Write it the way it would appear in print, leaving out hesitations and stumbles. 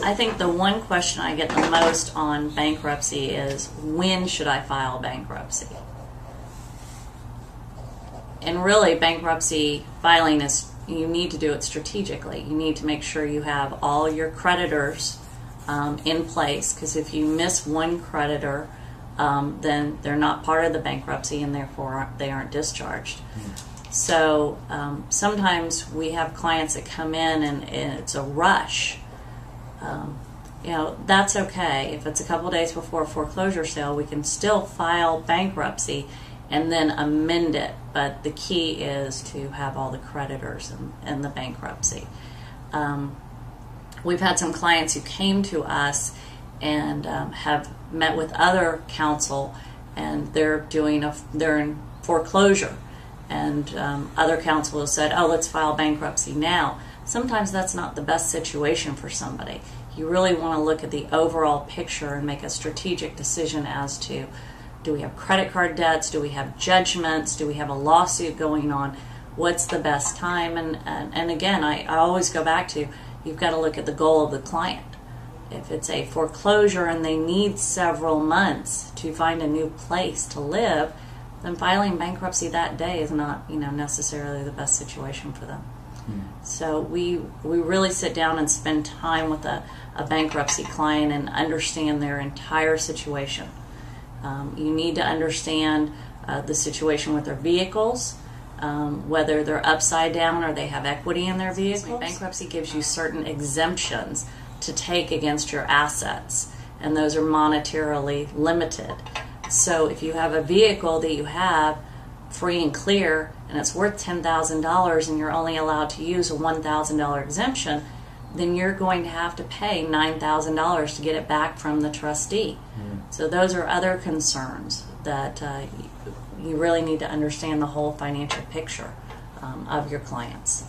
I think the one question I get the most on bankruptcy is, when should I file bankruptcy? And really, bankruptcy filing is, you need to do it strategically. You need to make sure you have all your creditors in place, because if you miss one creditor, then they're not part of the bankruptcy and therefore they aren't discharged. So sometimes we have clients that come in and it's a rush. You know, that's okay. If it's a couple days before a foreclosure sale, we can still file bankruptcy and then amend it. But the key is to have all the creditors in the bankruptcy. We've had some clients who came to us and have met with other counsel, and they're in foreclosure, and other counsel has said, "Oh, let's file bankruptcy now." Sometimes that's not the best situation for somebody. You really want to look at the overall picture and make a strategic decision as to, do we have credit card debts? Do we have judgments? Do we have a lawsuit going on? What's the best time? And again, I always go back to, you've got to look at the goal of the client. If it's a foreclosure and they need several months to find a new place to live, then filing bankruptcy that day is not, necessarily the best situation for them. So we really sit down and spend time with a bankruptcy client and understand their entire situation. You need to understand the situation with their vehicles, whether they're upside down or they have equity in their vehicles. Bankruptcy gives you certain exemptions to take against your assets, and those are monetarily limited. So if you have a vehicle that you have free and clear and it's worth $10,000 and you're only allowed to use a $1,000 exemption, then you're going to have to pay $9,000 to get it back from the trustee. So those are other concerns that you really need to understand the whole financial picture of your clients.